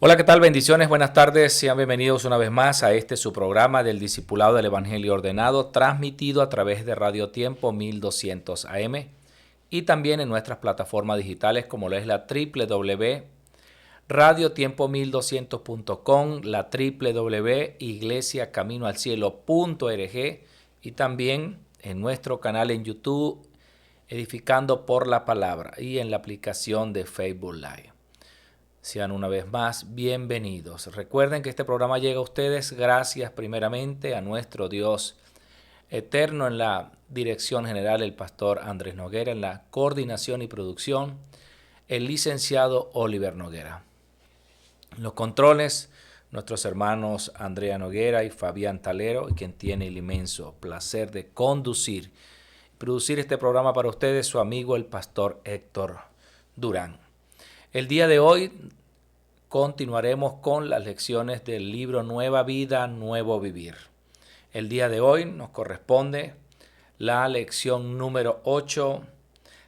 Hola, ¿qué tal? Bendiciones, buenas tardes. Sean bienvenidos una vez más a su programa del Discipulado del Evangelio Ordenado, transmitido a través de Radio Tiempo 1200 AM y también en nuestras plataformas digitales como lo es la www.radiotiempo1200.com, la www.iglesiacaminoalcielo.org y también en nuestro canal en YouTube, Edificando por la Palabra, y en la aplicación de Facebook Live. Sean una vez más bienvenidos. Recuerden que este programa llega a ustedes gracias primeramente a nuestro Dios eterno, en la dirección general el pastor Andrés Noguera, en la coordinación y producción el licenciado Oliver Noguera. En los controles, nuestros hermanos Andrea Noguera y Fabián Talero, quien tiene el inmenso placer de conducir y producir este programa para ustedes, su amigo el pastor Héctor Durán. El día de hoy continuaremos con las lecciones del libro Nueva Vida, Nuevo Vivir. El día de hoy nos corresponde la lección número 8,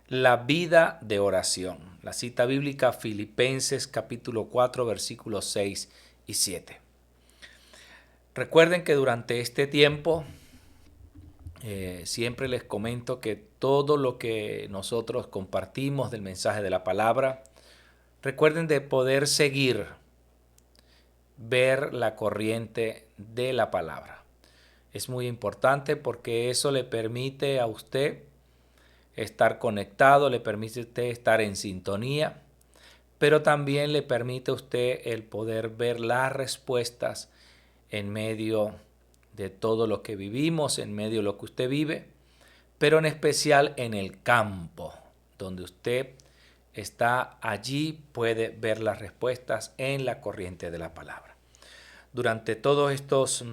la vida de oración. La cita bíblica Filipenses capítulo 4 versículos 6 y 7. Recuerden que durante este tiempo siempre les comento que todo lo que nosotros compartimos del mensaje de la palabra, recuerden de poder seguir, ver la corriente de la palabra. Es muy importante porque eso le permite a usted estar conectado, le permite a usted estar en sintonía, pero también le permite a usted el poder ver las respuestas en medio de todo lo que vivimos, en medio de lo que usted vive, pero en especial en el campo, donde usted está allí, puede ver las respuestas en la corriente de la palabra. Durante todos estos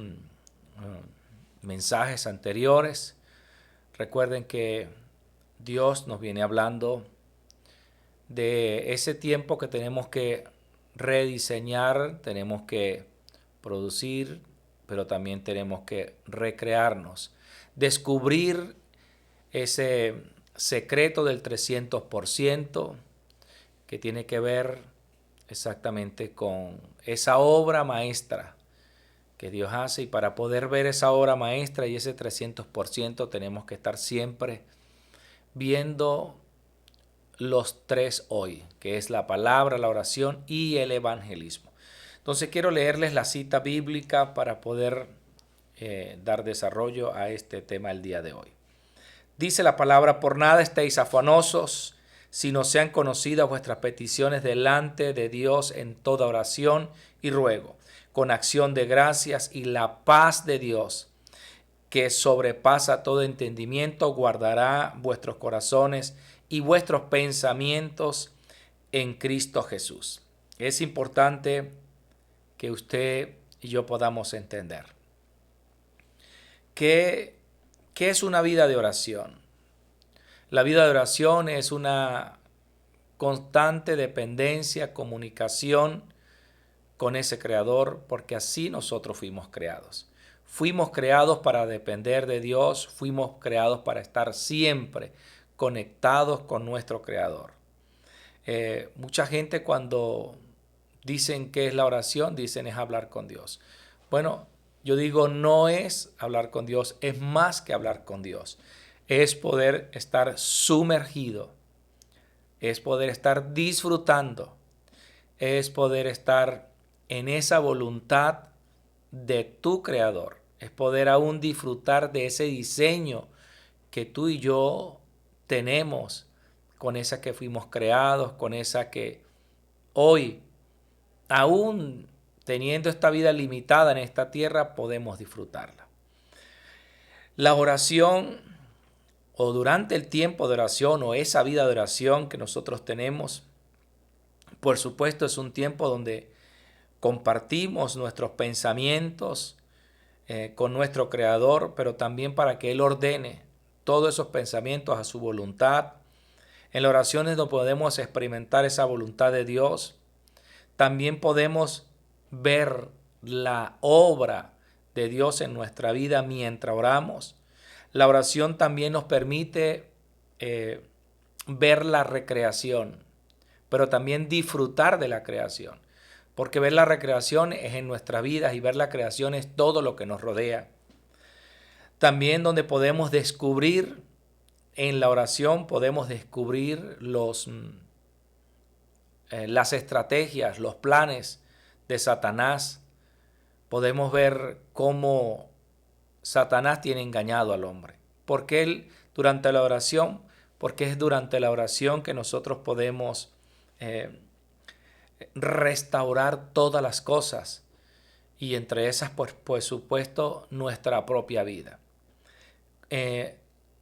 mensajes anteriores, recuerden que Dios nos viene hablando de ese tiempo que tenemos que rediseñar, tenemos que producir, pero también tenemos que recrearnos, descubrir ese secreto del 300%, que tiene que ver exactamente con esa obra maestra que Dios hace, y para poder ver esa obra maestra y ese 300% tenemos que estar siempre viendo los tres hoy, que es la palabra, la oración y el evangelismo. Entonces quiero leerles la cita bíblica para poder dar desarrollo a este tema el día de hoy. Dice la palabra: por nada estéis afanosos, sino sean conocidas vuestras peticiones delante de Dios en toda oración y ruego, con acción de gracias, y la paz de Dios, que sobrepasa todo entendimiento, guardará vuestros corazones y vuestros pensamientos en Cristo Jesús. Es importante que usted y yo podamos entender ¿qué es una vida de oración? La vida de oración es una constante dependencia, comunicación con ese Creador, porque así nosotros fuimos creados. Fuimos creados para depender de Dios, fuimos creados para estar siempre conectados con nuestro Creador. Mucha gente, cuando dicen qué es la oración, dicen es hablar con Dios. Bueno, yo digo, no es hablar con Dios, es más que hablar con Dios. Es poder estar sumergido, es poder estar disfrutando, es poder estar en esa voluntad de tu Creador, es poder aún disfrutar de ese diseño que tú y yo tenemos, con esa que fuimos creados, con esa que hoy, aún teniendo esta vida limitada en esta tierra, podemos disfrutarla. La oración, o durante el tiempo de oración, o esa vida de oración que nosotros tenemos, por supuesto es un tiempo donde compartimos nuestros pensamientos con nuestro Creador, pero también para que Él ordene todos esos pensamientos a su voluntad. En la oración es donde podemos experimentar esa voluntad de Dios. También podemos ver la obra de Dios en nuestra vida mientras oramos. La oración también nos permite ver la recreación, pero también disfrutar de la creación. porque ver la recreación es en nuestras vidas y ver la creación es todo lo que nos rodea. También donde podemos descubrir, en la oración podemos descubrir las estrategias, los planes de Satanás. Podemos ver cómo Satanás tiene engañado al hombre. Porque él, durante la oración, porque es durante la oración que nosotros podemos restaurar todas las cosas, y entre esas, pues, por supuesto, nuestra propia vida.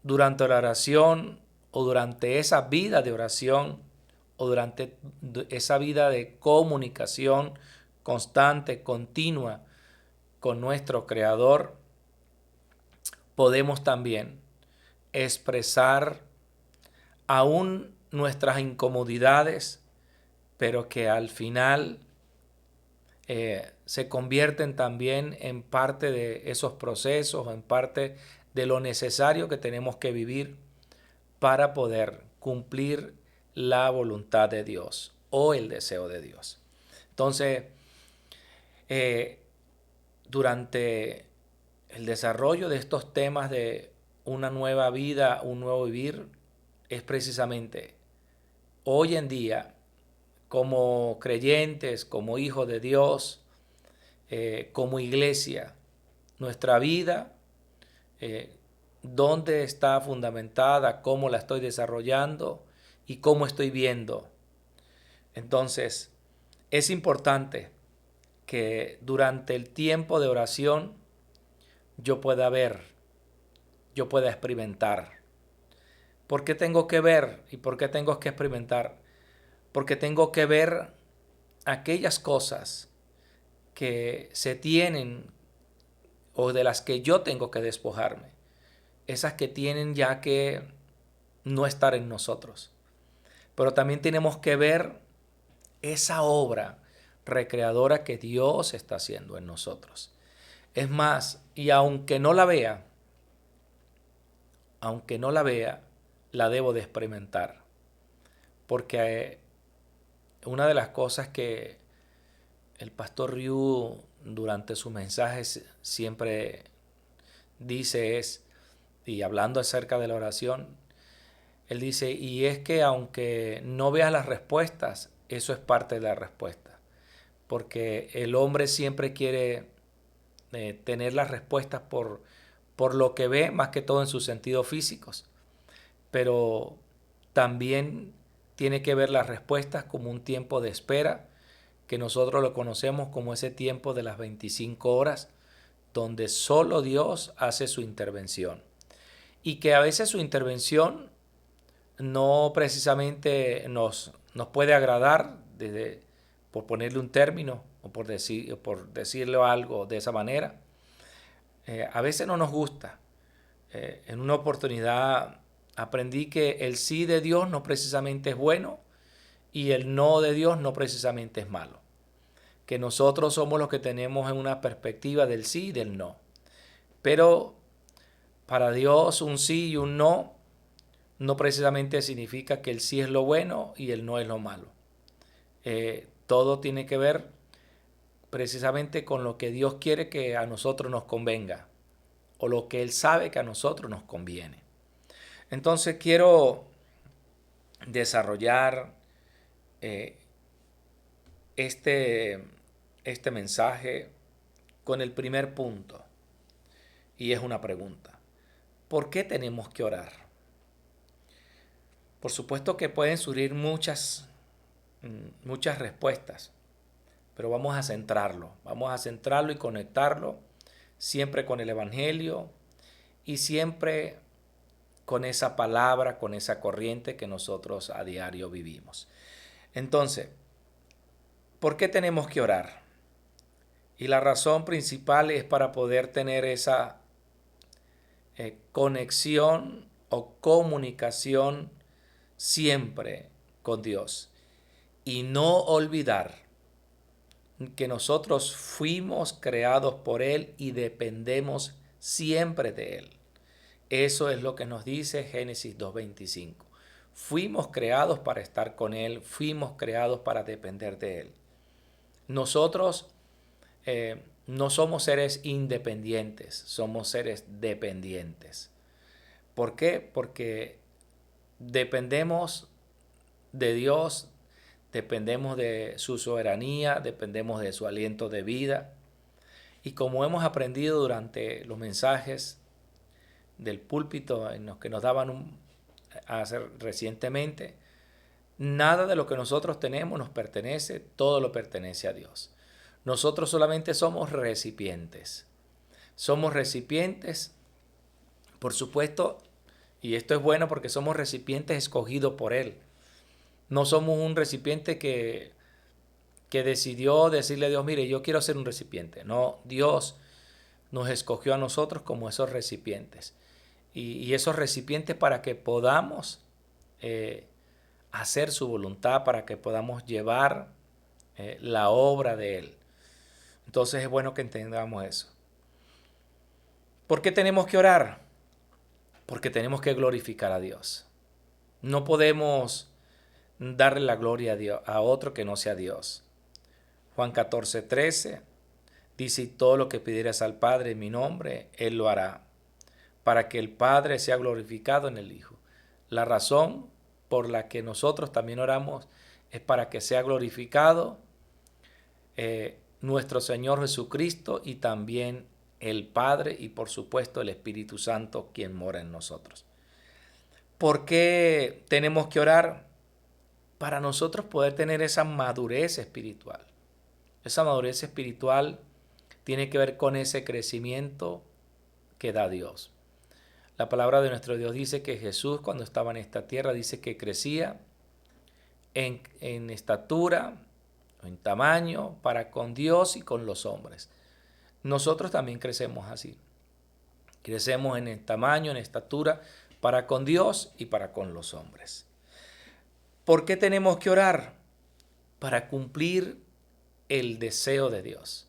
Durante la oración, o durante esa vida de oración, o durante esa vida de comunicación constante, continua con nuestro Creador, podemos también expresar aún nuestras incomodidades, pero que al final se convierten también en parte de esos procesos, en parte de lo necesario que tenemos que vivir para poder cumplir la voluntad de Dios o el deseo de Dios. Entonces, durante el desarrollo de estos temas de una nueva vida, un nuevo vivir, es precisamente hoy en día, como creyentes, como hijos de Dios, como iglesia, nuestra vida, dónde está fundamentada, cómo la estoy desarrollando y cómo estoy viendo. Entonces, es importante que durante el tiempo de oración yo pueda ver, yo pueda experimentar. ¿Por qué tengo que ver y por qué tengo que experimentar? Porque tengo que ver aquellas cosas que se tienen o de las que yo tengo que despojarme. Esas que tienen ya que no estar en nosotros. Pero también tenemos que ver esa obra recreadora que Dios está haciendo en nosotros. Es más, y aunque no la vea, la debo de experimentar. Porque una de las cosas que el pastor Ryu durante sus mensajes siempre dice es, y hablando acerca de la oración, él dice, y es que aunque no veas las respuestas, eso es parte de la respuesta. Porque el hombre siempre quiere tener las respuestas por lo que ve, más que todo en sus sentidos físicos. Pero también tiene que ver las respuestas como un tiempo de espera, que nosotros lo conocemos como ese tiempo de las 25 horas, donde solo Dios hace su intervención. Y que a veces su intervención no precisamente nos puede agradar, por ponerle un término o por decirle algo de esa manera. A veces no nos gusta. En una oportunidad aprendí que el sí de Dios no precisamente es bueno y el no de Dios no precisamente es malo. Que nosotros somos los que tenemos en una perspectiva del sí y del no. Pero para Dios un sí y un no precisamente significa que el sí es lo bueno y el no es lo malo. Todo tiene que ver precisamente con lo que Dios quiere que a nosotros nos convenga o lo que Él sabe que a nosotros nos conviene. Entonces quiero desarrollar este mensaje con el primer punto, y es una pregunta. ¿Por qué tenemos que orar? Por supuesto que pueden surgir muchas respuestas, pero vamos a centrarlo y conectarlo siempre con el Evangelio y siempre con esa palabra, con esa corriente que nosotros a diario vivimos. Entonces, ¿por qué tenemos que orar? Y la razón principal es para poder tener esa conexión o comunicación siempre con Dios. Y no olvidar que nosotros fuimos creados por Él y dependemos siempre de Él. Eso es lo que nos dice Génesis 2:25. Fuimos creados para estar con Él, fuimos creados para depender de Él. Nosotros no somos seres independientes, somos seres dependientes. ¿Por qué? Porque dependemos de Dios, dependemos de su soberanía, dependemos de su aliento de vida. Y como hemos aprendido durante los mensajes del púlpito en los que nos daban recientemente, nada de lo que nosotros tenemos nos pertenece, todo lo pertenece a Dios. Nosotros solamente somos recipientes. Somos recipientes, por supuesto, y esto es bueno porque somos recipientes escogidos por Él. No somos un recipiente que decidió decirle a Dios, mire, yo quiero ser un recipiente. No, Dios nos escogió a nosotros como esos recipientes. Y esos recipientes para que podamos hacer su voluntad, para que podamos llevar la obra de Él. Entonces es bueno que entendamos eso. ¿Por qué tenemos que orar? Porque tenemos que glorificar a Dios. No podemos darle la gloria a Dios, a otro que no sea Dios. Juan 14:13 dice, todo lo que pidieras al Padre en mi nombre, Él lo hará, para que el Padre sea glorificado en el Hijo. La razón por la que nosotros también oramos es para que sea glorificado nuestro Señor Jesucristo y también el Padre y por supuesto el Espíritu Santo quien mora en nosotros. ¿Por qué tenemos que orar? Para nosotros poder tener esa madurez espiritual. Esa madurez espiritual tiene que ver con ese crecimiento que da Dios. La palabra de nuestro Dios dice que Jesús cuando estaba en esta tierra dice que crecía en estatura, en tamaño, para con Dios y con los hombres. Nosotros también crecemos así. Crecemos en el tamaño, en estatura, para con Dios y para con los hombres. ¿Por qué tenemos que orar? Para cumplir el deseo de Dios.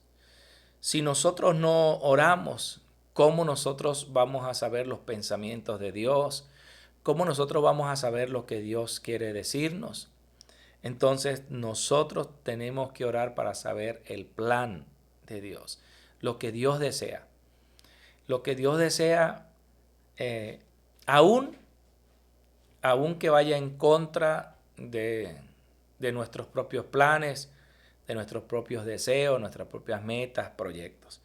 Si nosotros no oramos, ¿cómo nosotros vamos a saber los pensamientos de Dios? ¿Cómo nosotros vamos a saber lo que Dios quiere decirnos? Entonces nosotros tenemos que orar para saber el plan de Dios, lo que Dios desea. Lo que Dios desea, aún que vaya en contra de nuestros propios planes, de nuestros propios deseos, nuestras propias metas, proyectos.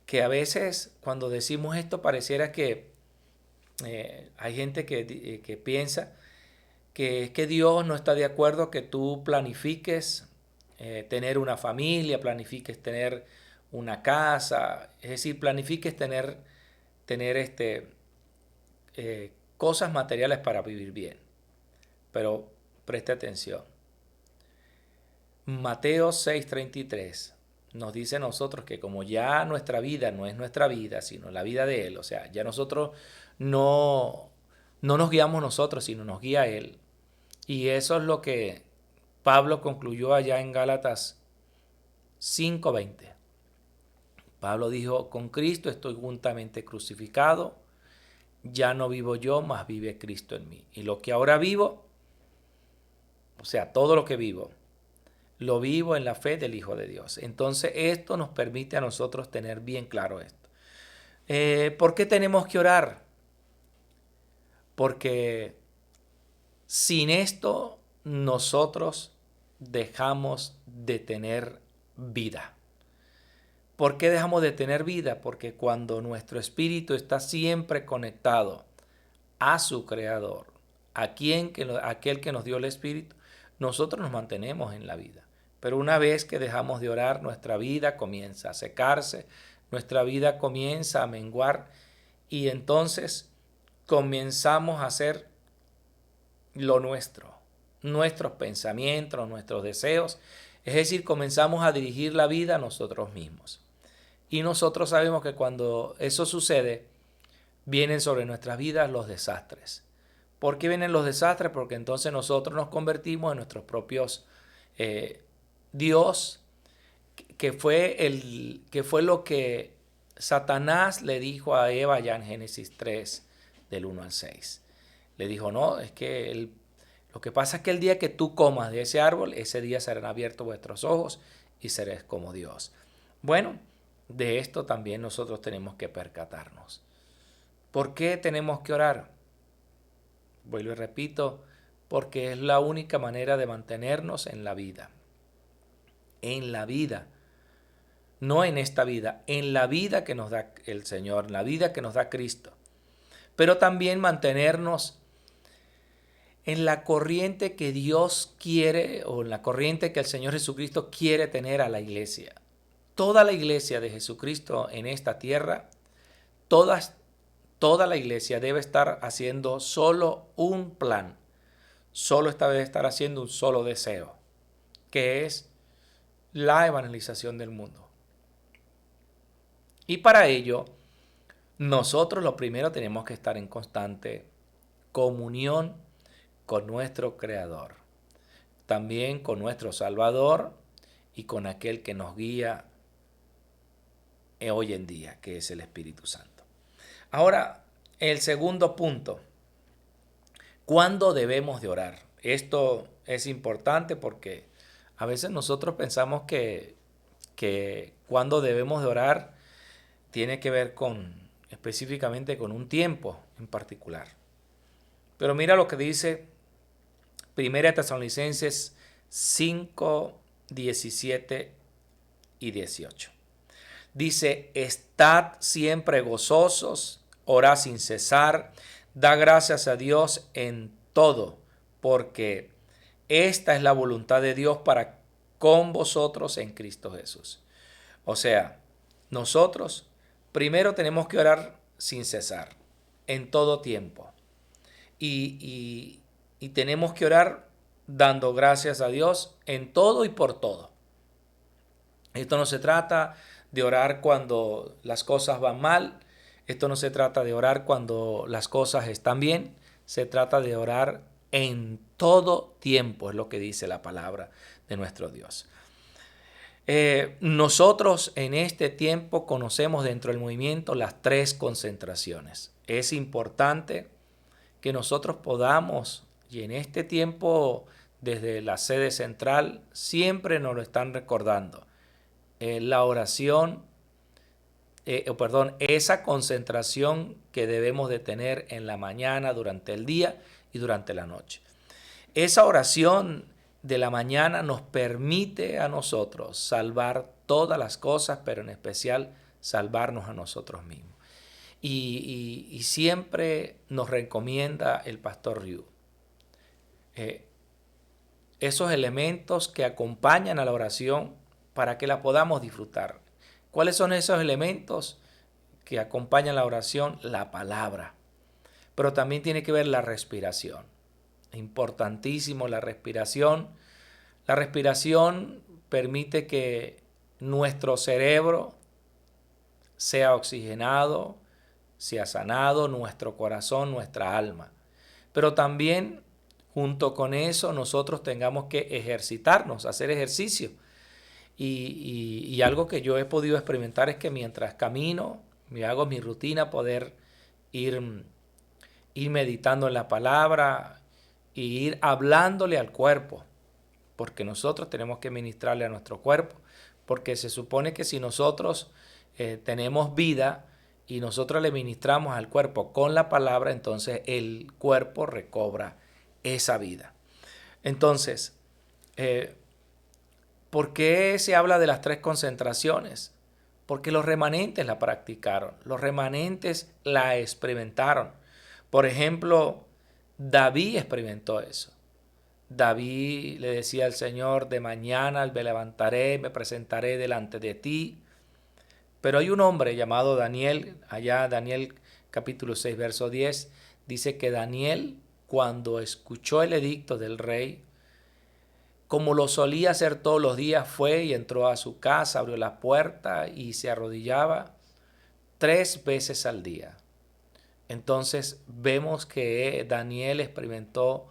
Que a veces cuando decimos esto pareciera que hay gente que piensa que es que Dios no está de acuerdo que tú planifiques tener una familia, planifiques tener una casa, es decir, planifiques tener cosas materiales para vivir bien. Pero preste atención. Mateo 6:33 nos dice a nosotros que como ya nuestra vida no es nuestra vida, sino la vida de Él, o sea, ya nosotros no nos guiamos nosotros, sino nos guía Él. Y eso es lo que Pablo concluyó allá en Gálatas 5:20. Pablo dijo, con Cristo estoy juntamente crucificado, ya no vivo yo, mas vive Cristo en mí. Y lo que ahora vivo, o sea, todo lo que vivo, lo vivo en la fe del Hijo de Dios. Entonces esto nos permite a nosotros tener bien claro esto. ¿Por qué tenemos que orar? Porque sin esto nosotros dejamos de tener vida. ¿Por qué dejamos de tener vida? Porque cuando nuestro espíritu está siempre conectado a su Creador, aquel que nos dio el espíritu, nosotros nos mantenemos en la vida. Pero una vez que dejamos de orar, nuestra vida comienza a secarse, nuestra vida comienza a menguar y entonces comenzamos a hacer lo nuestro, nuestros pensamientos, nuestros deseos, es decir, comenzamos a dirigir la vida a nosotros mismos. Y nosotros sabemos que cuando eso sucede, vienen sobre nuestras vidas los desastres. ¿Por qué vienen los desastres? Porque entonces nosotros nos convertimos en nuestros propios Dios, que fue lo que Satanás le dijo a Eva ya en Génesis 3, del 1 al 6. Le dijo, no, es que lo que pasa es que el día que tú comas de ese árbol, ese día serán abiertos vuestros ojos y seréis como Dios. Bueno, de esto también nosotros tenemos que percatarnos. ¿Por qué tenemos que orar? Vuelvo y repito, porque es la única manera de mantenernos en la vida. En la vida. No en esta vida, en la vida que nos da el Señor, en la vida que nos da Cristo. Pero también mantenernos en la corriente que Dios quiere o en la corriente que el Señor Jesucristo quiere tener a la iglesia. Toda la iglesia de Jesucristo en esta tierra, toda la iglesia debe estar haciendo solo un plan. Solo debe estar haciendo un solo deseo, que es la evangelización del mundo. Y para ello, nosotros lo primero tenemos que estar en constante comunión con nuestro Creador, también con nuestro Salvador y con aquel que nos guía hoy en día, que es el Espíritu Santo. Ahora, el segundo punto, ¿cuándo debemos de orar? Esto es importante porque a veces nosotros pensamos que cuando debemos de orar tiene que ver específicamente con un tiempo en particular. Pero mira lo que dice 1 Tesalonicenses 5, 17 y 18. Dice, estad siempre gozosos, orad sin cesar, da gracias a Dios en todo, porque esta es la voluntad de Dios para con vosotros en Cristo Jesús. O sea, nosotros primero tenemos que orar sin cesar, en todo tiempo. Y tenemos que orar dando gracias a Dios en todo y por todo. Esto no se trata de orar cuando las cosas van mal. Esto no se trata de orar cuando las cosas están bien. Se trata de orar en todo tiempo, es lo que dice la palabra de nuestro Dios. Nosotros en este tiempo conocemos dentro del movimiento las 3 concentraciones. Es importante que nosotros podamos, y en este tiempo desde la sede central siempre nos lo están recordando, la oración, esa concentración que debemos de tener en la mañana, durante el día y durante la noche. Esa oración de la mañana nos permite a nosotros salvar todas las cosas, pero en especial salvarnos a nosotros mismos. Y siempre nos recomienda el pastor Ryu esos elementos que acompañan a la oración para que la podamos disfrutar. ¿Cuáles son esos elementos que acompañan la oración? La palabra. Pero también tiene que ver la respiración. Importantísimo la respiración. La respiración permite que nuestro cerebro sea oxigenado, sea sanado, nuestro corazón, nuestra alma. Pero también, junto con eso, nosotros tengamos que ejercitarnos, hacer ejercicio. Y algo que yo he podido experimentar es que mientras camino, me hago mi rutina, poder ir meditando en la palabra y ir hablándole al cuerpo, porque nosotros tenemos que ministrarle a nuestro cuerpo, porque se supone que si nosotros tenemos vida y nosotros le ministramos al cuerpo con la palabra, entonces el cuerpo recobra esa vida. Entonces, ¿por qué se habla de las 3 concentraciones? Porque los remanentes la practicaron, los remanentes la experimentaron. Por ejemplo, David experimentó eso. David le decía al Señor, de mañana me levantaré, me presentaré delante de ti. Pero hay un hombre llamado Daniel, allá Daniel capítulo 6, verso 10, dice que Daniel, cuando escuchó el edicto del rey, como lo solía hacer todos los días, fue y entró a su casa, abrió la puerta y se arrodillaba 3 veces al día. Entonces vemos que Daniel experimentó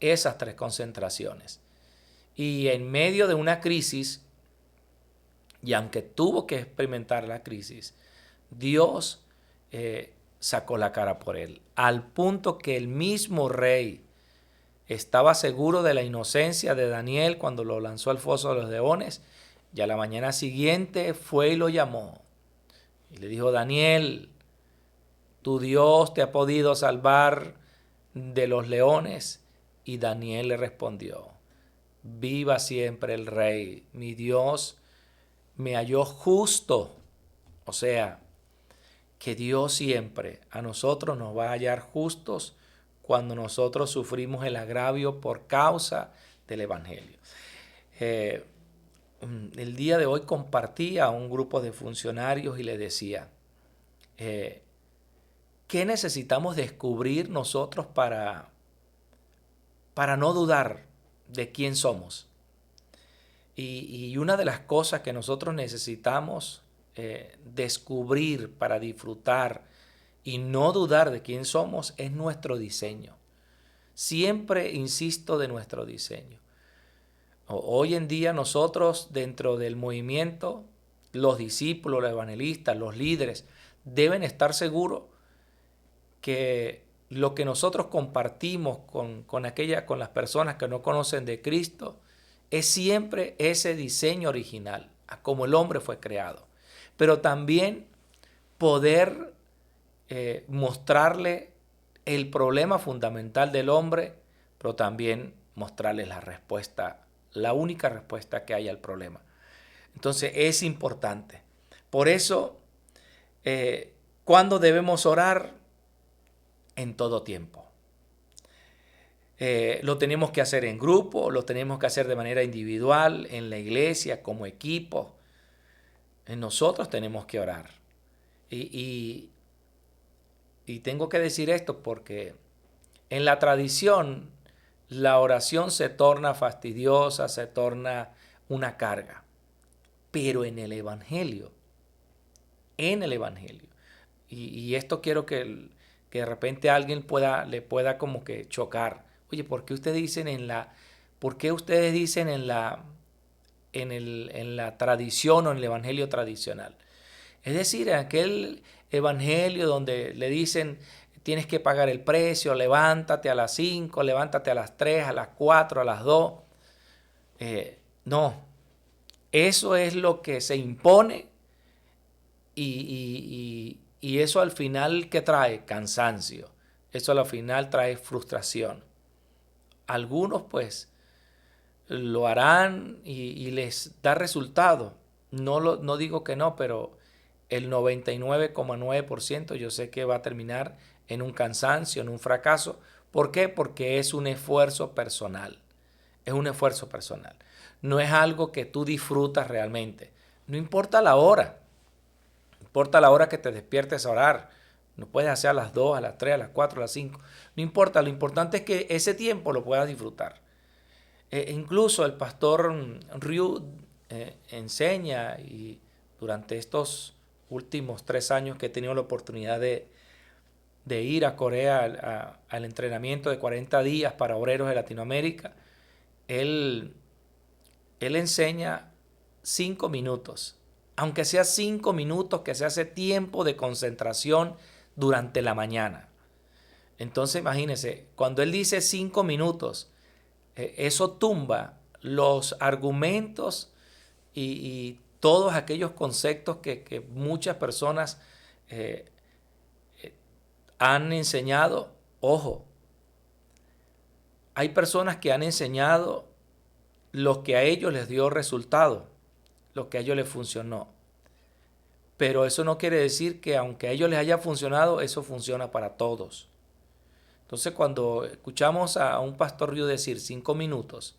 esas 3 concentraciones. Y en medio de una crisis, y aunque tuvo que experimentar la crisis, Dios sacó la cara por él, al punto que el mismo rey estaba seguro de la inocencia de Daniel cuando lo lanzó al foso de los leones, Y a la mañana siguiente fue y lo llamó. Y le dijo: Daniel, tu Dios te ha podido salvar de los leones. Y Daniel le respondió: viva siempre el Rey. Mi Dios me halló justo. O sea, que Dios siempre a nosotros nos va a hallar justos cuando nosotros sufrimos el agravio por causa del Evangelio. El día de hoy compartí a un grupo de funcionarios y les decía, ¿qué necesitamos descubrir nosotros para no dudar de quién somos? Y una de las cosas que nosotros necesitamos descubrir para disfrutar y no dudar de quién somos es nuestro diseño. Siempre insisto de nuestro diseño. Hoy en día nosotros dentro del movimiento, los discípulos, los evangelistas, los líderes, deben estar seguros que lo que nosotros compartimos con las personas que no conocen de Cristo es siempre ese diseño original, como el hombre fue creado. Pero también poder mostrarle el problema fundamental del hombre, pero también mostrarles la respuesta, la única respuesta que hay al problema. Entonces es importante. Por eso, ¿cuándo debemos orar? En todo tiempo. Lo tenemos que hacer en grupo, lo tenemos que hacer de manera individual, en la iglesia, como equipo. Nosotros tenemos que orar. Y tengo que decir esto porque en la tradición la oración se torna fastidiosa, se torna una carga. Pero en el Evangelio, y esto quiero que de repente alguien le pueda como que chocar. Oye, ¿por qué ustedes dicen en la tradición o en el evangelio tradicional? Es decir, en aquel evangelio donde le dicen tienes que pagar el precio, levántate a las 5, levántate a las 3, a las 4, a las 2. No, eso es lo que se impone y eso al final, ¿qué trae? Cansancio. Eso al final trae frustración. Algunos pues lo harán y les da resultado. No digo que no, pero el 99,9% yo sé que va a terminar en un cansancio, en un fracaso. ¿Por qué? Porque es un esfuerzo personal. Es un esfuerzo personal. No es algo que tú disfrutas realmente. No importa la hora. No importa la hora que te despiertes a orar. No puedes hacer a las 2, a las 3, a las 4, a las 5. No importa. Lo importante es que ese tiempo lo puedas disfrutar. Incluso el pastor Ryu enseña, y durante estos últimos 3 años que he tenido la oportunidad de ir a Corea al entrenamiento de 40 días para obreros de Latinoamérica, él enseña 5 minutos. Aunque sea 5 minutos que se hace tiempo de concentración durante la mañana. Entonces imagínense, cuando él dice 5 minutos, eso tumba los argumentos y todos aquellos conceptos que muchas personas han enseñado. Ojo, hay personas que han enseñado lo que a ellos les dio resultado, lo que a ellos les funcionó. Pero eso no quiere decir que aunque a ellos les haya funcionado, eso funciona para todos. Entonces cuando escuchamos a un pastor Ryu decir 5 minutos,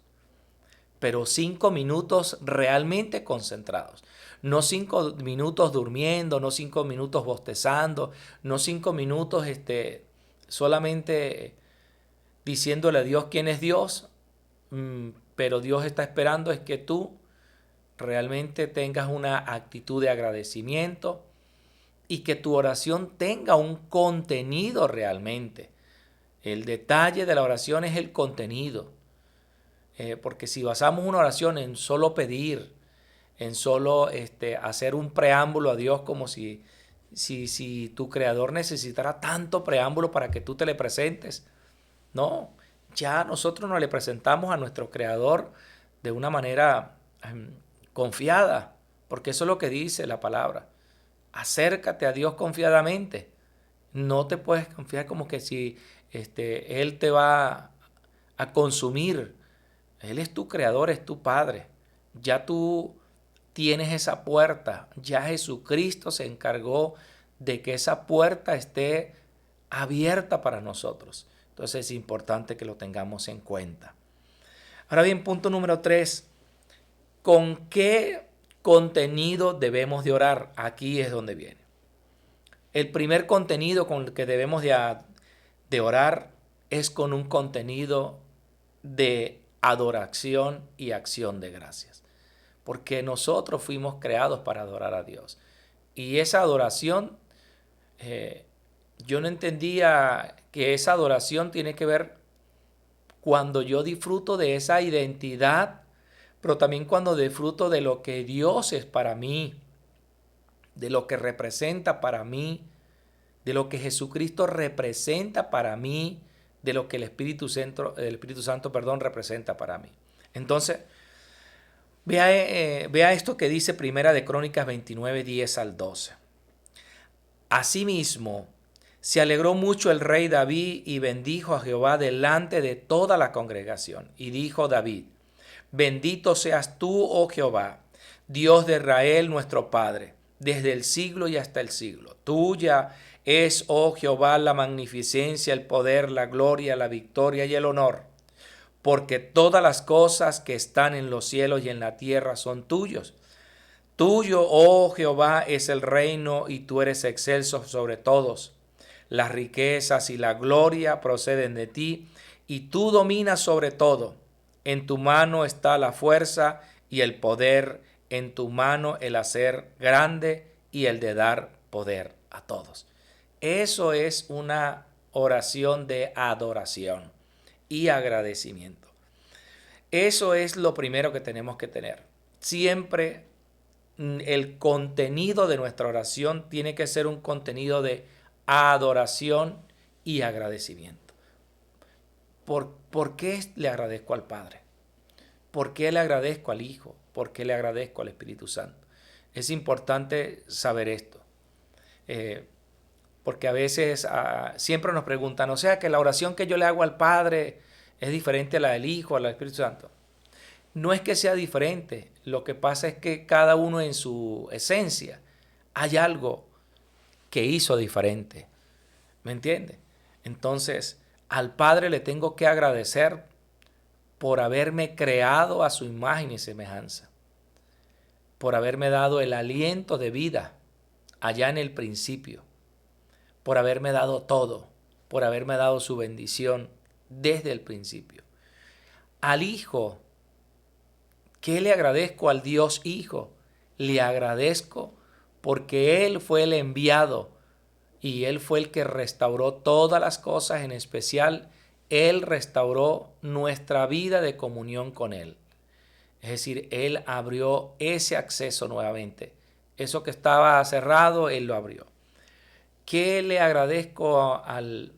pero 5 minutos realmente concentrados, no 5 minutos durmiendo, no 5 minutos bostezando, no 5 minutos solamente diciéndole a Dios quién es Dios, pero Dios está esperando es que tú realmente tengas una actitud de agradecimiento y que tu oración tenga un contenido realmente. El detalle de la oración es el contenido. Porque si basamos una oración en solo pedir, en solo hacer un preámbulo a Dios como si tu creador necesitara tanto preámbulo para que tú te le presentes. No, ya nosotros nos le presentamos a nuestro creador de una manera confiada, porque eso es lo que dice la palabra. Acércate a Dios confiadamente. No te puedes confiar como que si Él te va a consumir. Él es tu creador, es tu Padre. Ya tú tienes esa puerta. Ya Jesucristo se encargó de que esa puerta esté abierta para nosotros. Entonces es importante que lo tengamos en cuenta. Ahora bien, punto número 3. ¿Con qué contenido debemos de orar? Aquí es donde viene. El primer contenido con el que debemos de orar es con un contenido de adoración y acción de gracias. Porque nosotros fuimos creados para adorar a Dios. Y esa adoración, yo no entendía que esa adoración tiene que ver cuando yo disfruto de esa identidad, pero también cuando disfruto de lo que Dios es para mí, de lo que representa para mí, de lo que Jesucristo representa para mí, de lo que el Espíritu Santo, representa para mí. Entonces, vea esto que dice Primera de Crónicas 29, 10 al 12. Asimismo, se alegró mucho el rey David y bendijo a Jehová delante de toda la congregación. Y dijo David: Bendito seas tú, oh Jehová, Dios de Israel nuestro Padre, desde el siglo y hasta el siglo. Tuya es, oh Jehová, la magnificencia, el poder, la gloria, la victoria y el honor, porque todas las cosas que están en los cielos y en la tierra son tuyos. Tuyo, oh Jehová, es el reino y tú eres excelso sobre todos. Las riquezas y la gloria proceden de ti y tú dominas sobre todo. En tu mano está la fuerza y el poder, en tu mano el hacer grande y el de dar poder a todos. Eso es una oración de adoración y agradecimiento. Eso es lo primero que tenemos que tener. Siempre el contenido de nuestra oración tiene que ser un contenido de adoración y agradecimiento. ¿Por qué le agradezco al Padre? ¿Por qué le agradezco al Hijo? ¿Por qué le agradezco al Espíritu Santo? Es importante saber esto. Porque a veces siempre nos preguntan, o sea que la oración que yo le hago al Padre es diferente a la del Hijo, a la del Espíritu Santo. No es que sea diferente, lo que pasa es que cada uno en su esencia hay algo que hizo diferente. ¿Me entiende? Entonces, al Padre le tengo que agradecer por haberme creado a su imagen y semejanza, por haberme dado el aliento de vida allá en el principio, por haberme dado todo, por haberme dado su bendición desde el principio. Al Hijo, ¿qué le agradezco al Dios Hijo? Le agradezco porque Él fue el enviado y Él fue el que restauró todas las cosas, en especial Él restauró nuestra vida de comunión con Él. Es decir, Él abrió ese acceso nuevamente. Eso que estaba cerrado, Él lo abrió. ¿Qué le agradezco al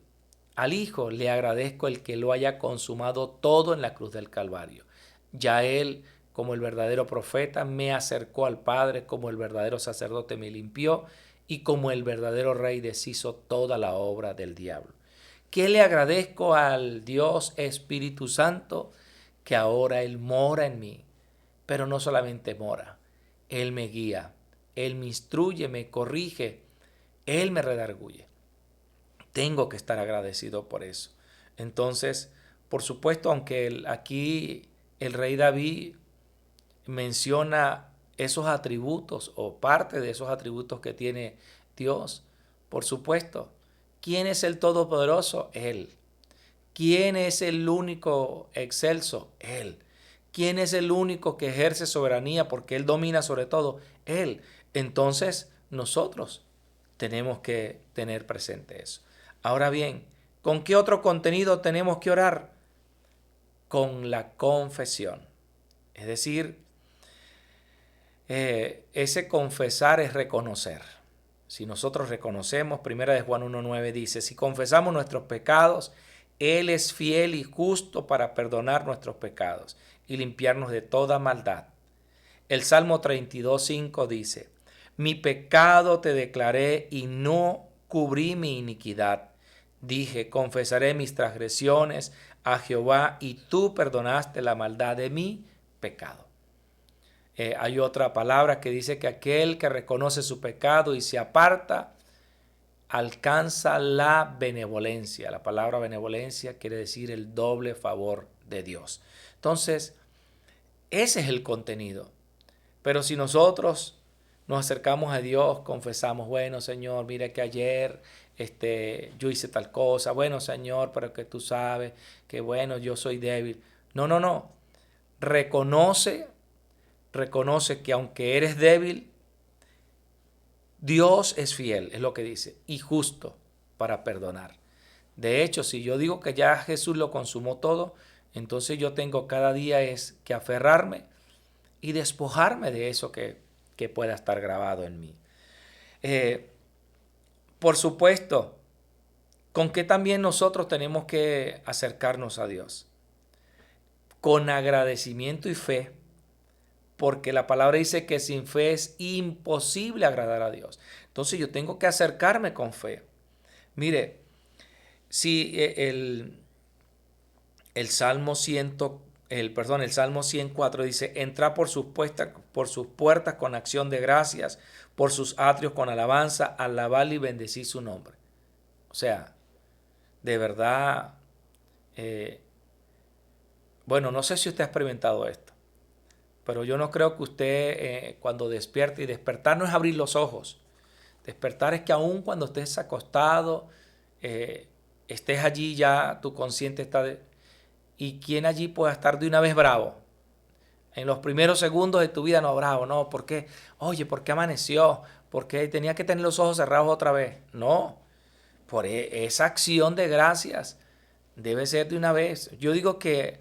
Hijo? Le agradezco el que lo haya consumado todo en la cruz del Calvario. Ya Él, como el verdadero profeta, me acercó al Padre, como el verdadero sacerdote me limpió y como el verdadero rey deshizo toda la obra del diablo. ¿Qué le agradezco al Dios Espíritu Santo? Que ahora Él mora en mí, pero no solamente mora, Él me guía, Él me instruye, me corrige, Él me redarguye. Tengo que estar agradecido por eso. Entonces, por supuesto, aunque aquí el rey David menciona esos atributos o parte de esos atributos que tiene Dios, por supuesto, ¿quién es el Todopoderoso? Él. ¿Quién es el único excelso? Él. ¿Quién es el único que ejerce soberanía porque Él domina sobre todo? Él. Entonces, nosotros tenemos que tener presente eso. Ahora bien, ¿con qué otro contenido tenemos que orar? Con la confesión. Es decir, ese confesar es reconocer. Si nosotros reconocemos, 1 de Juan 1:9 dice, si confesamos nuestros pecados, Él es fiel y justo para perdonar nuestros pecados y limpiarnos de toda maldad. El Salmo 32:5 dice: mi pecado te declaré y no cubrí mi iniquidad. Dije, confesaré mis transgresiones a Jehová y tú perdonaste la maldad de mi pecado. Hay otra palabra que dice que aquel que reconoce su pecado y se aparta alcanza la benevolencia. La palabra benevolencia quiere decir el doble favor de Dios. Entonces, ese es el contenido. Pero si nosotros nos acercamos a Dios, confesamos, bueno, Señor, mira que ayer yo hice tal cosa, bueno, Señor, pero que tú sabes que, bueno, yo soy débil. No, no, no. Reconoce que aunque eres débil, Dios es fiel, es lo que dice, y justo para perdonar. De hecho, si yo digo que ya Jesús lo consumó todo, entonces yo tengo cada día es que aferrarme y despojarme de eso que pueda estar grabado en mí. Por supuesto, ¿con qué también nosotros tenemos que acercarnos a Dios? Con agradecimiento y fe, porque la palabra dice que sin fe es imposible agradar a Dios. Entonces yo tengo que acercarme con fe. Mire, si el Salmo 104 dice, entra por sus puertas con acción de gracias, por sus atrios con alabanza, alabarle y bendecir su nombre. O sea, de verdad, bueno, no sé si usted ha experimentado esto, pero yo no creo que usted cuando despierte, y despertar no es abrir los ojos, despertar es que aún cuando estés acostado, estés allí ya, tu consciente está ¿y quién allí pueda estar de una vez bravo? En los primeros segundos de tu vida no bravo, no, ¿por qué? Oye, ¿por qué amaneció? ¿Por qué tenía que tener los ojos cerrados otra vez? No, por esa acción de gracias debe ser de una vez. Yo digo que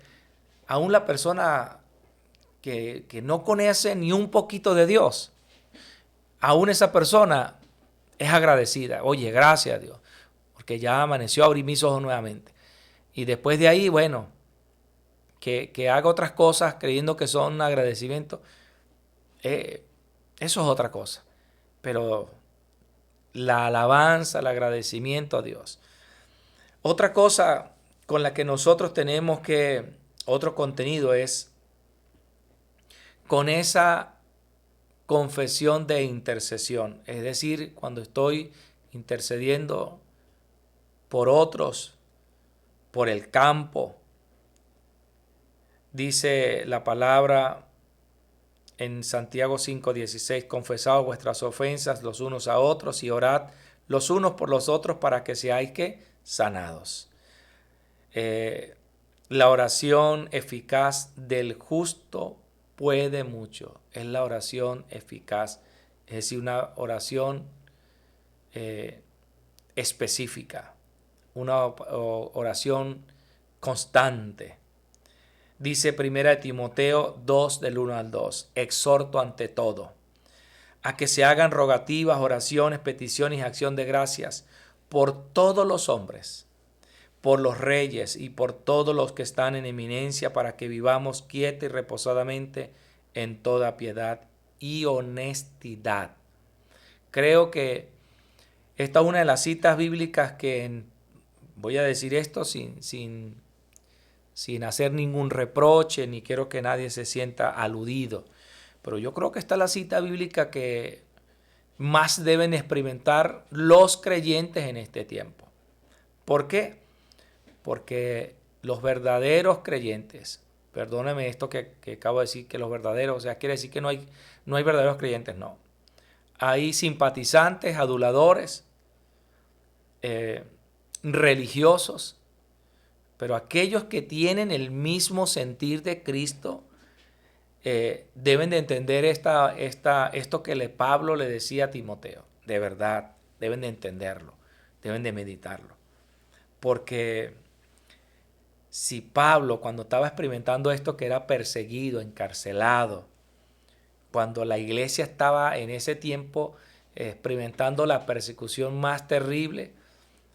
aún la persona que no conoce ni un poquito de Dios, aún esa persona es agradecida. Oye, gracias a Dios, porque ya amaneció, abrí mis ojos nuevamente. Y después de ahí, bueno, que haga otras cosas creyendo que son agradecimientos, eso es otra cosa. Pero la alabanza, el agradecimiento a Dios. Otra cosa con la que nosotros tenemos otro contenido es con esa confesión de intercesión. Es decir, cuando estoy intercediendo por otros, por el campo, dice la palabra en Santiago 5:16, confesad vuestras ofensas los unos a otros y orad los unos por los otros para que seáis sanados. La oración eficaz del justo puede mucho. Es la oración eficaz, es decir, una oración específica, una oración constante. Dice 1 Timoteo 2 del 1 al 2, exhorto ante todo a que se hagan rogativas, oraciones, peticiones y acción de gracias por todos los hombres, por los reyes y por todos los que están en eminencia, para que vivamos quieta y reposadamente en toda piedad y honestidad. Creo que esta es una de las citas bíblicas voy a decir esto sin hacer ningún reproche, ni quiero que nadie se sienta aludido. Pero yo creo que esta es la cita bíblica que más deben experimentar los creyentes en este tiempo. ¿Por qué? Porque los verdaderos creyentes, perdóneme esto que acabo de decir, que los verdaderos, o sea, quiere decir que no hay verdaderos creyentes, no. Hay simpatizantes, aduladores, religiosos, pero aquellos que tienen el mismo sentir de Cristo deben de entender esto que Pablo le decía a Timoteo. De verdad, deben de entenderlo, deben de meditarlo. Porque si Pablo, cuando estaba experimentando esto, que era perseguido, encarcelado, cuando la iglesia estaba en ese tiempo experimentando la persecución más terrible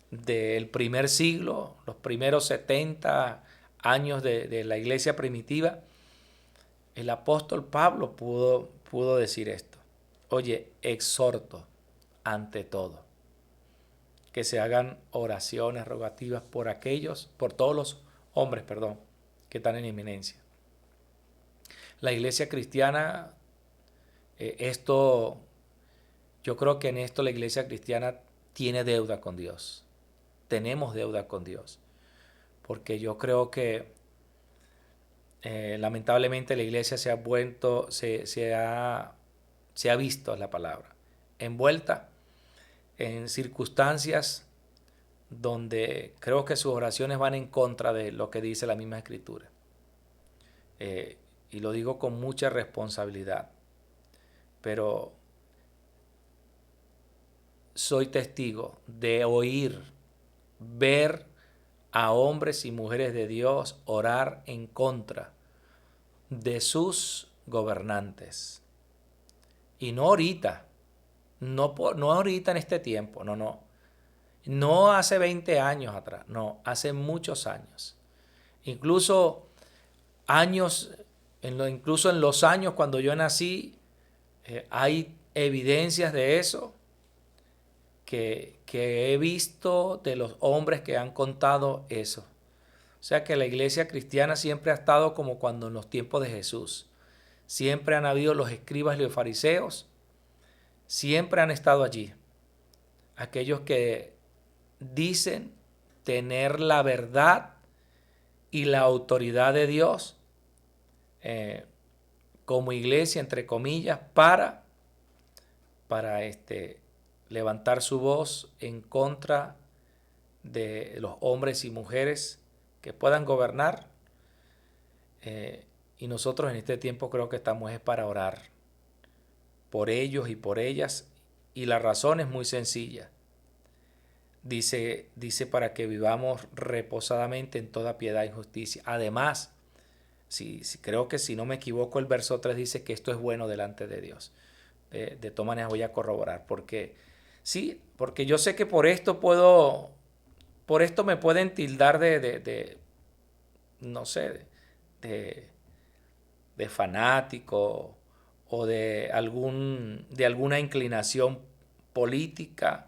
del primer siglo, los primeros 70 años de la iglesia primitiva, El apóstol Pablo pudo decir esto. Oye, exhorto ante todo que se hagan oraciones rogativas por todos los hombres, que están en inminencia. La iglesia cristiana, yo creo que en esto la iglesia cristiana tiene deuda con Dios. Tenemos deuda con Dios. Porque yo creo que lamentablemente la iglesia se ha visto, es la palabra, envuelta en circunstancias donde creo que sus oraciones van en contra de lo que dice la misma Escritura. Y lo digo con mucha responsabilidad, pero soy testigo de oír, ver a hombres y mujeres de Dios orar en contra de sus gobernantes. Y no ahorita, no ahorita en este tiempo, no hace 20 años atrás, no, hace muchos años. Incluso incluso en los años cuando yo nací, hay evidencias de eso que he visto de los hombres que han contado eso. O sea que la iglesia cristiana siempre ha estado como cuando en los tiempos de Jesús. Siempre han habido los escribas y los fariseos. Siempre han estado allí. Aquellos que dicen tener la verdad y la autoridad de Dios como iglesia, entre comillas, para levantar su voz en contra de los hombres y mujeres que puedan gobernar. Y nosotros en este tiempo creo que estamos para orar por ellos y por ellas. Y la razón es muy sencilla. Dice para que vivamos reposadamente en toda piedad y justicia. Además, creo que si no me equivoco, el verso 3 dice que esto es bueno delante de Dios. De todas maneras voy a corroborar. Porque yo sé que por esto me pueden tildar de fanático o de alguna inclinación política,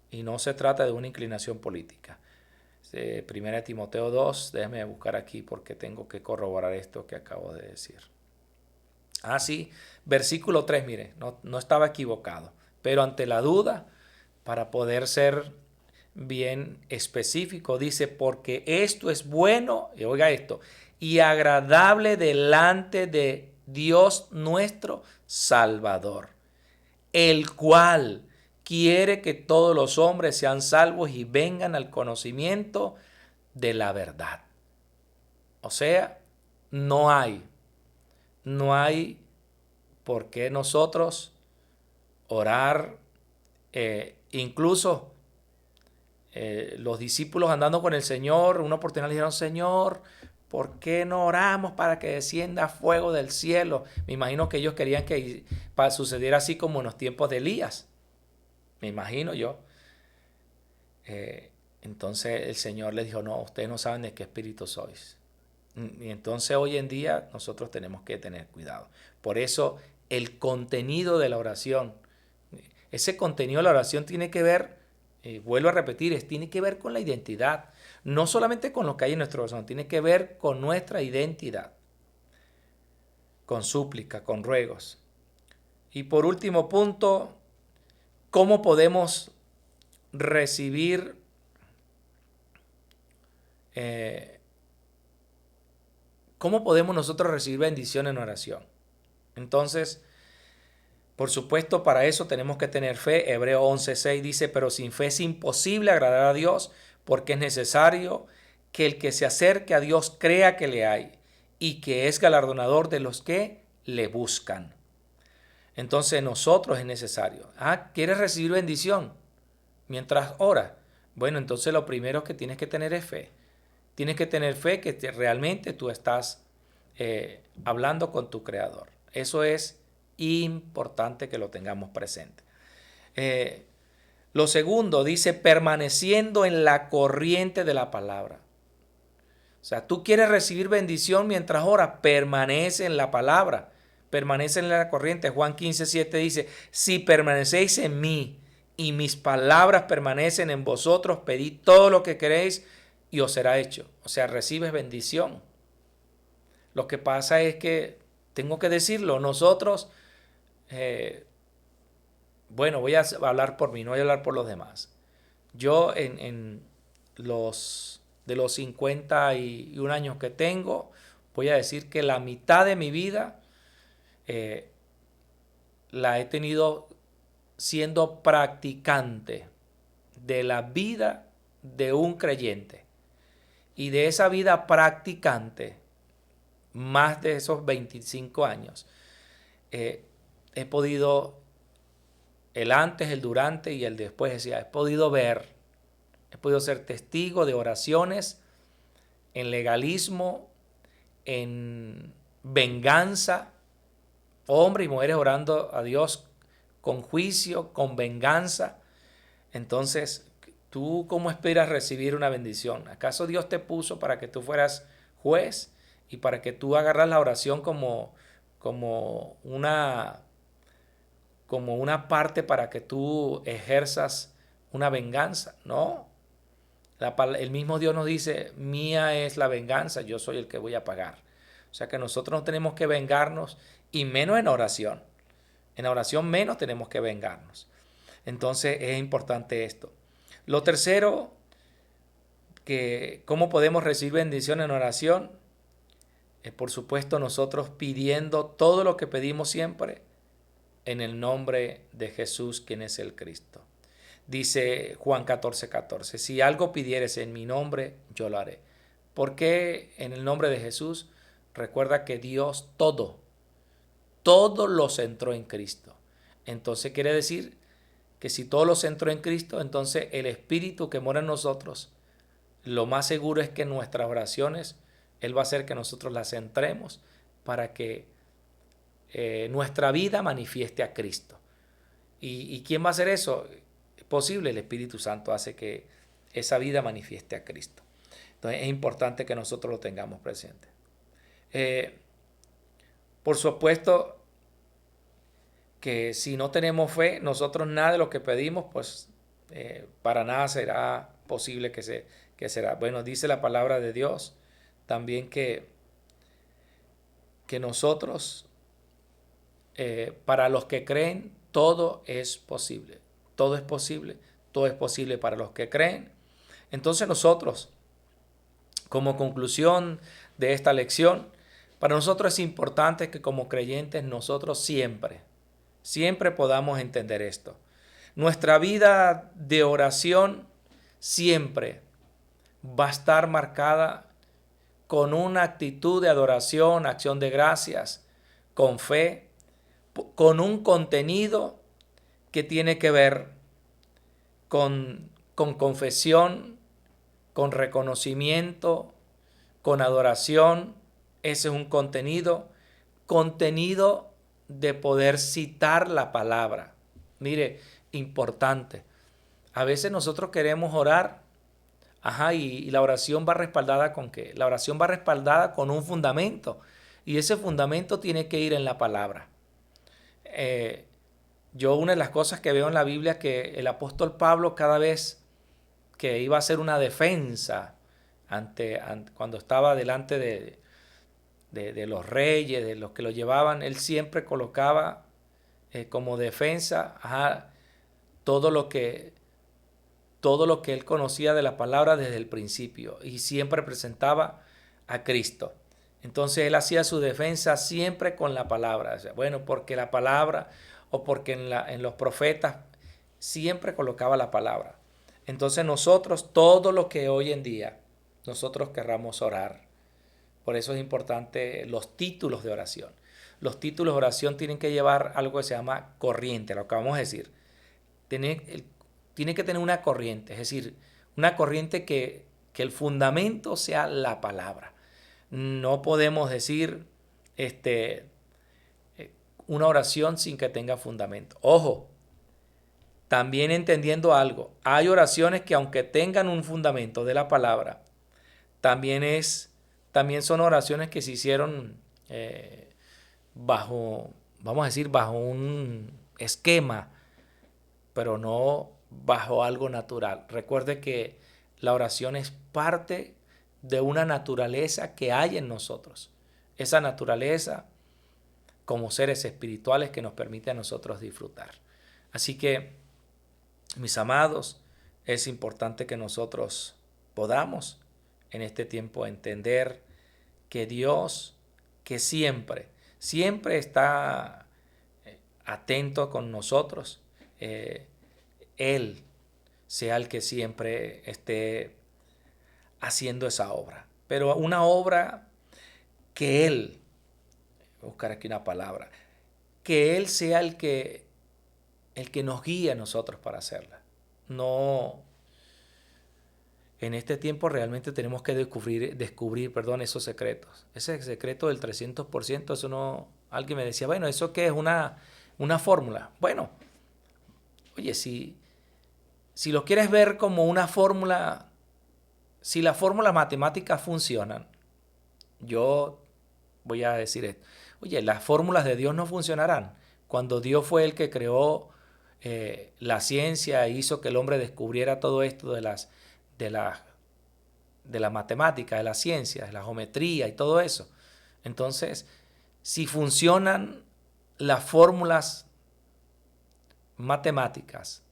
y no se trata de una inclinación política. Primera de Timoteo 2, déjame buscar aquí porque tengo que corroborar esto que acabo de decir. Sí, versículo 3, mire, no estaba equivocado, pero ante la duda, para poder ser bien específico, dice, porque esto es bueno, y oiga esto, y agradable delante de Dios nuestro Salvador, el cual quiere que todos los hombres sean salvos y vengan al conocimiento de la verdad. O sea, no hay por qué nosotros orar, incluso los discípulos andando con el Señor, una oportunidad le dijeron, Señor, ¿por qué no oramos para que descienda fuego del cielo? Me imagino que ellos querían que sucediera así como en los tiempos de Elías. Me imagino yo. Entonces el Señor les dijo, no, ustedes no saben de qué espíritu sois. Y entonces hoy en día nosotros tenemos que tener cuidado. Por eso el contenido de la oración, ese contenido de la oración tiene que ver, vuelvo a repetir, tiene que ver con la identidad. No solamente con lo que hay en nuestro corazón, tiene que ver con nuestra identidad. Con súplica, con ruegos. Y por último punto, ¿cómo podemos recibir cómo podemos nosotros recibir bendición en oración? Entonces, por supuesto, para eso tenemos que tener fe. Hebreo 11:6 dice, pero sin fe es imposible agradar a Dios, porque es necesario que el que se acerque a Dios crea que le hay y que es galardonador de los que le buscan. Entonces nosotros es necesario. ¿Quieres recibir bendición mientras oras? Bueno, entonces lo primero que tienes que tener es fe. Tienes que tener fe que realmente tú estás hablando con tu Creador. Eso es importante que lo tengamos presente. Lo segundo dice, permaneciendo en la corriente de la palabra. O sea, tú quieres recibir bendición mientras oras, permanece en la palabra, permanece en la corriente. Juan 15:7 dice, si permanecéis en mí y mis palabras permanecen en vosotros, pedid todo lo que queréis y os será hecho. O sea, recibes bendición. Lo que pasa es que, tengo que decirlo, nosotros, bueno, voy a hablar por mí, no voy a hablar por los demás. Yo de los 51 años que tengo, voy a decir que la mitad de mi vida la he tenido siendo practicante de la vida de un creyente. Y de esa vida practicante, más de esos 25 años, he podido, el antes, el durante y el después, decía, he podido ser testigo de oraciones en legalismo, en venganza, hombres y mujeres orando a Dios con juicio, con venganza. Entonces, ¿tú cómo esperas recibir una bendición? ¿Acaso Dios te puso para que tú fueras juez y para que tú agarras la oración como una parte para que tú ejerzas una venganza? No. El mismo Dios nos dice, mía es la venganza, yo soy el que voy a pagar. O sea que nosotros no tenemos que vengarnos, y menos en oración. En oración menos tenemos que vengarnos. Entonces es importante esto. Lo tercero, que cómo podemos recibir bendición en oración, es por supuesto nosotros pidiendo todo lo que pedimos siempre en el nombre de Jesús, quien es el Cristo. Dice Juan 14:14, si algo pidieres en mi nombre, yo lo haré. ¿Por qué en el nombre de Jesús? Recuerda que Dios todo lo centró en Cristo. Entonces quiere decir que si todo lo centró en Cristo, entonces el Espíritu que mora en nosotros, lo más seguro es que en nuestras oraciones Él va a hacer que nosotros las centremos para que nuestra vida manifieste a Cristo. ¿Y quién va a hacer eso? Es posible, el Espíritu Santo hace que esa vida manifieste a Cristo. Entonces es importante que nosotros lo tengamos presente. Por supuesto que si no tenemos fe, nosotros nada de lo que pedimos, pues para nada será posible que será. Bueno, dice la palabra de Dios también que nosotros, para los que creen, todo es posible. Todo es posible. Todo es posible para los que creen. Entonces nosotros, como conclusión de esta lección, para nosotros es importante que como creyentes nosotros siempre podamos entender esto. Nuestra vida de oración siempre va a estar marcada con una actitud de adoración, acción de gracias, con fe, con un contenido que tiene que ver con confesión, con reconocimiento, con adoración. Ese es un contenido de poder citar la palabra. Mire, importante. A veces nosotros queremos orar, y la oración va respaldada ¿con qué? La oración va respaldada con un fundamento, y ese fundamento tiene que ir en la palabra. Yo una de las cosas que veo en la Biblia es que el apóstol Pablo, cada vez que iba a hacer una defensa cuando estaba delante de los reyes, de los que lo llevaban, él siempre colocaba como defensa todo lo que él conocía de la palabra desde el principio, y siempre presentaba a Cristo. Entonces él hacía su defensa siempre con la palabra. O sea, bueno, porque la palabra, o porque en los profetas siempre colocaba la palabra. Entonces nosotros, todo lo que hoy en día nosotros querramos orar, por eso es importante los títulos de oración. Los títulos de oración tienen que llevar algo que se llama corriente, lo que vamos a decir. Tiene que tener una corriente, es decir, una corriente que el fundamento sea la palabra. No podemos decir una oración sin que tenga fundamento. Ojo, también entendiendo algo, hay oraciones que aunque tengan un fundamento de la palabra, También son oraciones que se hicieron vamos a decir, bajo un esquema, pero no bajo algo natural. Recuerde que la oración es parte de una naturaleza que hay en nosotros. Esa naturaleza como seres espirituales que nos permite a nosotros disfrutar. Así que, mis amados, es importante que nosotros podamos en este tiempo entender que Dios, que siempre está atento con nosotros, Él sea el que siempre esté haciendo esa obra. Pero una obra que Él, voy a buscar aquí una palabra, que Él sea el que nos guíe a nosotros para hacerla. No, en este tiempo realmente tenemos que descubrir esos secretos. Ese secreto del 300%, eso no, alguien me decía, bueno, ¿eso qué es? Una fórmula. Bueno, oye, si lo quieres ver como una fórmula, si las fórmulas matemáticas funcionan, yo voy a decir esto. Oye, las fórmulas de Dios no funcionarán. Cuando Dios fue el que creó la ciencia e hizo que el hombre descubriera todo esto de la matemática, de la ciencia, de la geometría y todo eso. Entonces, si funcionan las fórmulas matemáticas,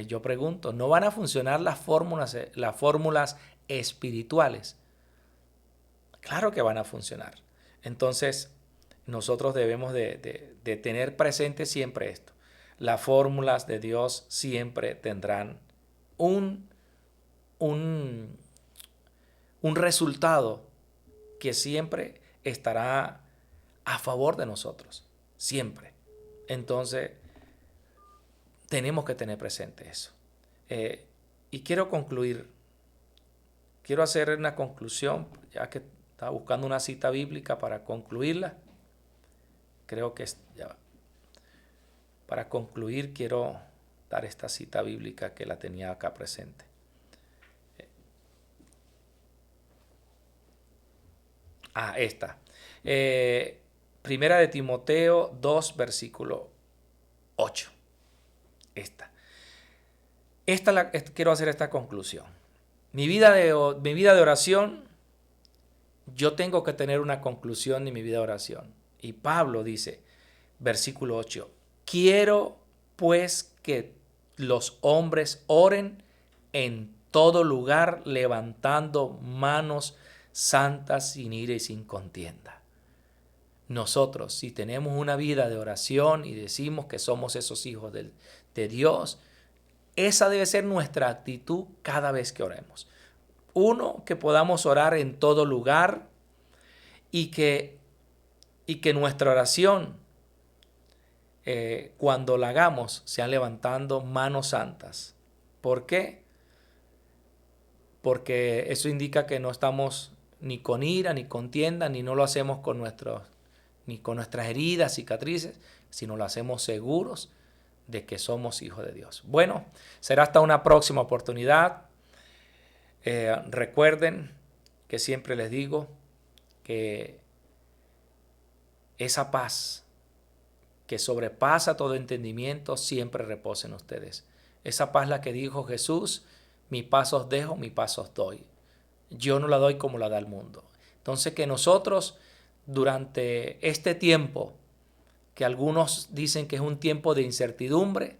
yo pregunto, ¿no van a funcionar las fórmulas espirituales? Claro que van a funcionar. Entonces, nosotros debemos de tener presente siempre esto. Las fórmulas de Dios siempre tendrán un resultado que siempre estará a favor de nosotros. Siempre. Entonces, tenemos que tener presente eso. Y quiero concluir. Quiero hacer una conclusión, ya que estaba buscando una cita bíblica para concluirla. Creo que para concluir quiero dar esta cita bíblica que la tenía acá presente. Esta. Primera de Timoteo 2, versículo 8. Quiero hacer esta conclusión. Mi vida de oración, yo tengo que tener una conclusión de mi vida de oración. Y Pablo dice, versículo 8, quiero pues que los hombres oren en todo lugar, levantando manos santas sin ira y sin contienda. Nosotros, si tenemos una vida de oración y decimos que somos esos hijos de Dios, esa debe ser nuestra actitud cada vez que oremos. Uno, que podamos orar en todo lugar y que nuestra oración, cuando la hagamos, sea levantando manos santas. ¿Por qué? Porque eso indica que no estamos ni con ira, ni contienda, ni no lo hacemos ni con nuestras heridas, cicatrices, sino lo hacemos seguros de que somos hijos de Dios. Bueno, será hasta una próxima oportunidad. Recuerden que siempre les digo que esa paz que sobrepasa todo entendimiento siempre reposa en ustedes. Esa paz la que dijo Jesús, mi paz os dejo, mi paz os doy. Yo no la doy como la da el mundo. Entonces que nosotros durante este tiempo, que algunos dicen que es un tiempo de incertidumbre,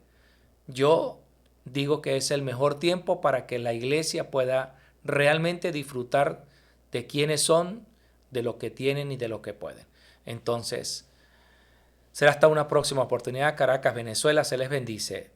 yo digo que es el mejor tiempo para que la iglesia pueda realmente disfrutar de quiénes son, de lo que tienen y de lo que pueden. Entonces, será hasta una próxima oportunidad. Caracas, Venezuela, se les bendice.